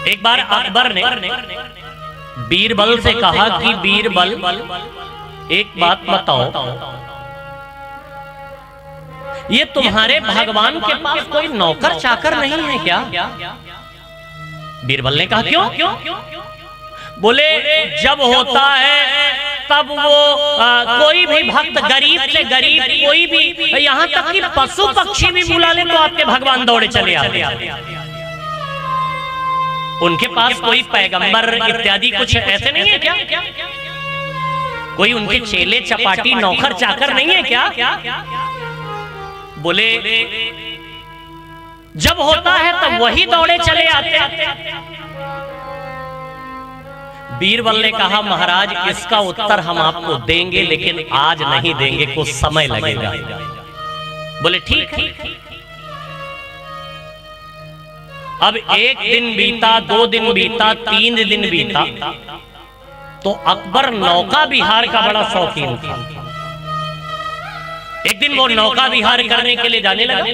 एक बार अकबर ने बीरबल से कहा कि बीरबल एक बात बताओ, ये तुम्हारे भगवान के पास कोई नौकर चाकर नहीं है क्या? बीरबल ने कहा क्यों? बोले जब होता है तब वो कोई भी भक्त, गरीब से गरीब कोई भी, यहाँ तक कि पशु पक्षी भी बुला ले तो आपके भगवान दौड़े चले आते। उनके पास कोई पैगंबर इत्यादि कुछ ऐसे नहीं है क्या? कोई उनके चेले चपाटी नौकर चाकर नहीं है क्या? बोले जब होता है तब वही दौड़े चले आते। बीरबल ने कहा महाराज इसका उत्तर हम आपको देंगे, लेकिन आज नहीं देंगे, कुछ समय लगेगा। बोले ठीक है। अब एक दिन बीता, 2 दिन बीता, 3 दिन बीता, तो अकबर नौका विहार का बड़ा शौकीन था। एक दिन वो नौका विहार करने के लिए जाने लगा।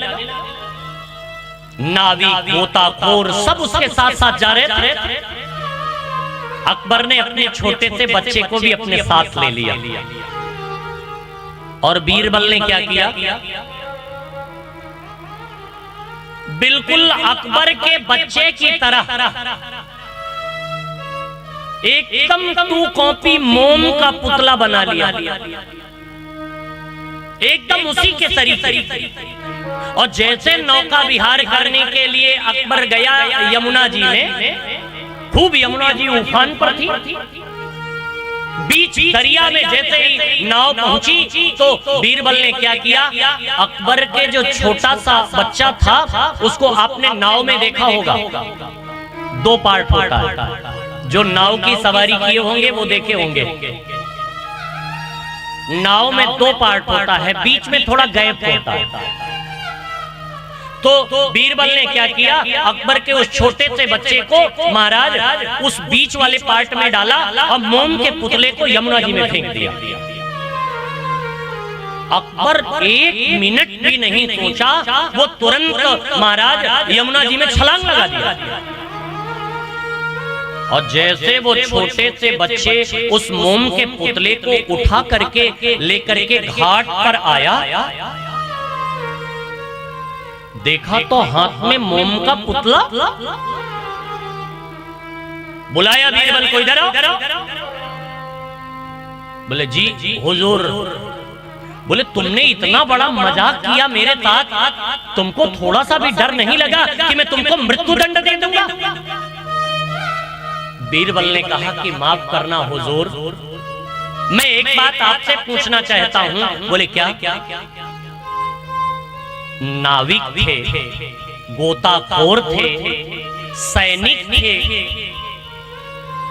नाविक, गोताखोर सब उसके साथ साथ जा रहे थे। अकबर ने अपने छोटे से बच्चे को भी अपने साथ ले लिया। और बीरबल ने क्या किया? बिल्कुल अकबर के बच्चे की तरह एकदम टू कॉपी मोम का पुतला बना लिया, एकदम उसी के तरीके। और जैसे नौका विहार करने के लिए अकबर गया यमुना जी में, खूब यमुना जी उफान पर थी। बीच दरिया में जैसे ही नाव पहुंची तो बीरबल ने क्या किया? अकबर के जो छोटा सा बच्चा था उसको आपने नाव में देखा होगा, 2 पार्ट होता है। जो नाव की सवारी किए होंगे वो देखे होंगे। नाव में 2 पार्ट होता है, बीच में थोड़ा गैप होता है। तो बीरबल ने क्या किया? अकबर के उस छोटे से बच्चे को महाराज उस बीच वाले पार्ट में डाला और मोम के पुतले को यमुना जी में फेंक दिया। अकबर 1 मिनट भी नहीं सोचा, वो तुरंत महाराज यमुना जी में छलांग लगा दिया। और जैसे वो छोटे से बच्चे उस मोम के पुतले को उठा करके लेकर के घाट पर आया, देखा तो हाथ में मोम का पुतला। बुलाया बीरबल को, इधर आओ। बोले जी हुजूर। बोले तुमने इतना बड़ा मजाक किया मेरे साथ, तुमको थोड़ा सा भी डर नहीं लगा कि मैं तुमको मृत्युदंड दे दूंगा? बीरबल ने कहा कि माफ करना हुजूर, मैं एक बात आपसे पूछना चाहता हूं। बोले क्या? नाविक थे, गोताखोर थे, सैनिक थे,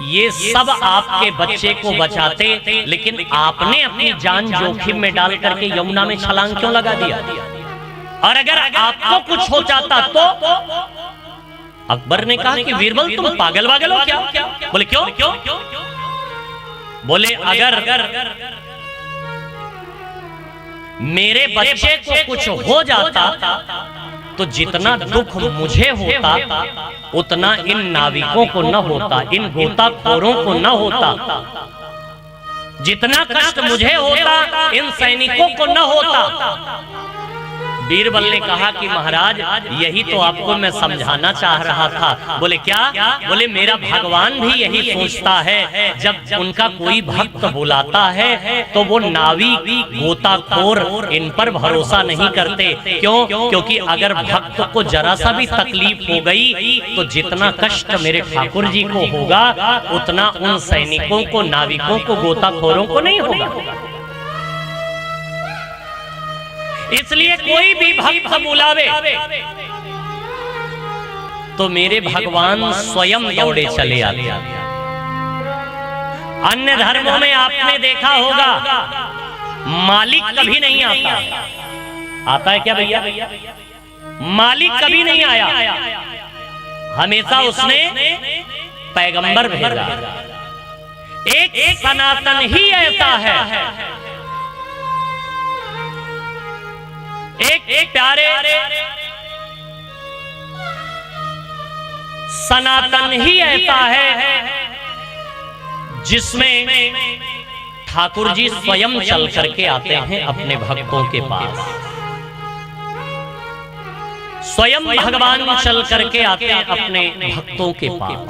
ये सब आपके बच्चे को बचाते, लेकिन आपने अपनी जान जोखिम में डाल करके यमुना में छलांग क्यों लगा दिया? और अगर आपको कुछ हो जाता तो? अकबर ने कहा कि बीरबल तुम पागल वागल हो क्या? बोले क्यों? बोले अगर मेरे बच्चे को कुछ हो जाता तो जितना दुख मुझे होता उतना इन नाविकों को न होता, इन गोताखोरों को न होता। जितना कष्ट मुझे होता इन सैनिकों को न होता। बीरबल ने कहा कि महाराज यही तो आपको मैं समझाना चाह रहा था। बोले क्या? बोले मेरा भगवान भी यही सोचता है, जब उनका कोई भक्त बुलाता है तो वो नाविक, गोताखोर इन पर भरोसा नहीं करते। क्यों? क्योंकि अगर भक्त को जरा सा भी तकलीफ हो गई तो जितना कष्ट मेरे ठाकुर जी को होगा उतना उन सैनिकों को, नाविकों को, गोताखोरों को नहीं होगा। इसलिए कोई भी भक्त बुलावे तो मेरे भगवान स्वयं दौड़े चले आते। अन्य धर्मों में आपने देखा होगा मालिक कभी नहीं आता है क्या भैया? मालिक कभी नहीं आया, हमेशा उसने पैगंबर भेजा। एक सनातन ही ऐसा है, एक प्यारे सनातन ही ऐसा है जिसमें ठाकुर जी स्वयं चल करके आते हैं अपने भक्तों के पास। स्वयं भगवान चल करके आते हैं अपने भक्तों के पास।